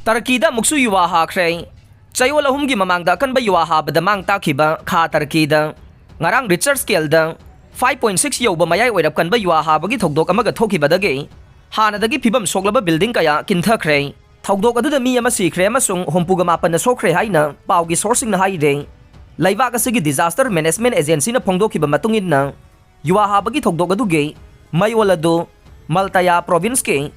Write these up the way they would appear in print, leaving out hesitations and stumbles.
Turkey da muksu yuwa hakre chayol ahumgi mamangda kanba yuwa habada mang takhiba kha Turkey da ngarang Richard scale da 5.6 yoba mayai oirap kanba yuwa habagi thokdok amaga thokibadagi hanadagi phibam soklaba building kaya kinthakre thokdok aduda mi ama sikhre amasung hompuga mapan na sokre haina paugi sourcing na haire laibak asigi disaster management agency na phongdokhiba matungin na yuwa habagi thokdok aduge mayol adu Maltaya province ke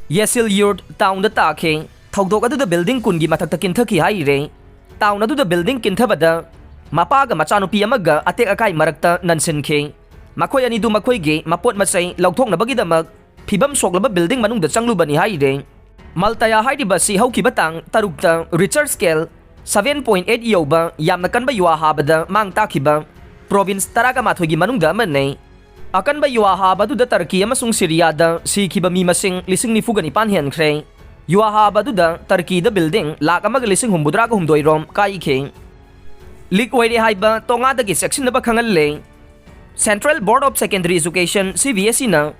Yesil-Yurt town da takhe thokdok aduda building kungi mathakta kinthaki haire town aduda building kinthabada mapaga machanupi amaga atek akai marakta nansinke makhoi ani du makhoi ge mapot masai lauthok na bagidamak phibam soklaba building manung da changlubani haire Maltaya hairiba si hauki batang tarukta Richard scale 7.8 yoba yamna kanba yuwa habada mang takhiba province taraga mathogi manungda manne akanba yuwa habadu da Turkey amasung Syria da sikhiba mi masing lising ni fugani pan henkre yuwa habadu da Turkey da building lak amaga lising humbudra ko humdoi rom kai khe lik oire haiba tonga da gi section na bakhangal le Central Board of Secondary Education CBSE na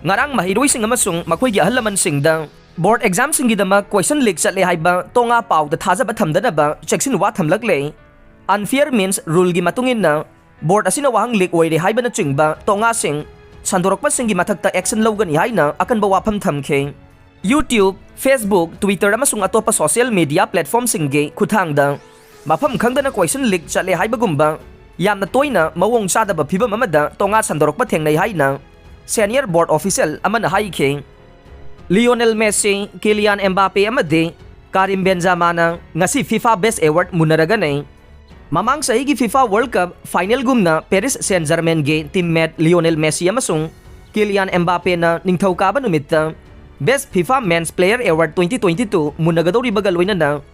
ngarang mahiroi sing amasung makhoi gi ahalaman sing da board exam sing gi dama question leak chatle haiba tonga pau da thajaba thamdana ba section wa thamlak le unfair means rule gi matungin na board asina wahang leak oire haiba na chingba tonga sing sandorokpa sing gi mathakta action lawgani haina akan ba wafam thamkhe YouTube, Facebook, Twitter amasung atopa social media platform sing ge khuthang da mafam khangdana question leak chatle haiba gumba yamna toina mawong chadaba phibam amada tonga sandorokpa thengnai haina senior board official amana haikhe Lionel Messi, Kylian Mbappe amade Karim Benzema na ngasi FIFA Best Award munaraga nei mamang sa higi FIFA World Cup final gumna Paris Saint-Germain ge teammate Lionel Messi amasung Kylian Mbappe na ningthauka numita Best FIFA Men's Player Award 2022 munagadori bagaloina na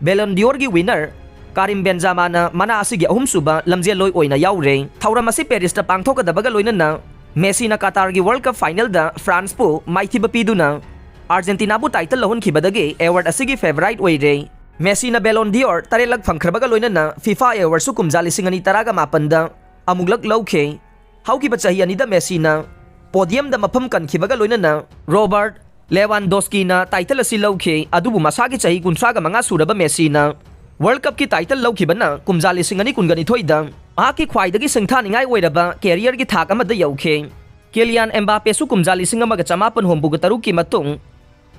Ballon d'Or gi winner Karim Benzema na mana asigi ahum suba lamjeloi oina yaure thauram asi Paris ta pangthokada bagaloina na Messi na Qatar gi World Cup final da France po maithiba piduna Argentina bu title lahon khibadagi award asigi favorite oire Messi na Ballon d'Or tarelag phangkhrabaga loina na FIFA award su kumjali singani taraga mapanda amuglak lawkhe hauki ba chahi ani da Messi na podium da mafam kan khibaga loina na Robert Lewandowski na title asi lawkhe adubu masagi chahi 35 suraba Messi na World Cup ki title lawkhibana kumjali singani kungani thoida aki khwaidagi singthaningai oiraba career gi thak amada yaukhe Kylian Mbappe su kumjali singamaga chamapan hombuga taru ki matung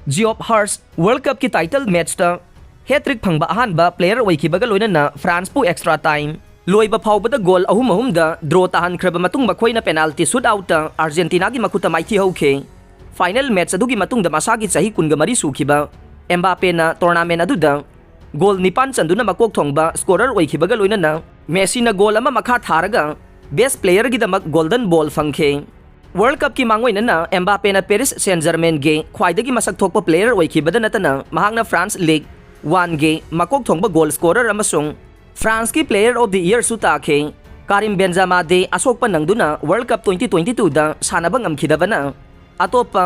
Geoff Hurst World Cup ki title match ta hat-trick phangba ahanba player oikhibaga loina na France pu extra time loiba phawbada goal ahum da draw tahan khraba matung makhoina penalty shootout ta Argentina gi makhuta maithi hauke final match adugi matung da masagi chahi kunga mari sukhiba Mbappe na tournament aduda goal nipan chanduna makok thongba scorer oikhibaga loina na Messi na goal ama makha tharaga best player gi damak golden ball phangkhe World Cup ki mangoina na Mbappe na Paris Saint-Germain ge khwaidagi masak thokpa player oikhibada natana mahangna France League 1 ge makok thongba goal scorer amasung France ki player of the year su takhe Karim Benzema de asokpa nangduna World Cup 2022 da sanaba ngamkhidabana atopa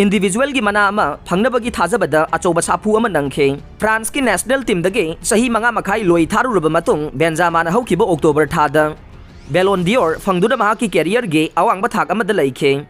individual gi mana ama phangnabagi thajabada achoba sapu ama nangkhe France ki national team dage sahi manga makhai loi tharuruba matung Benzema na haukiba October thada Ballon d'Or phangduna maha ki career ge awangba thak amada laikhe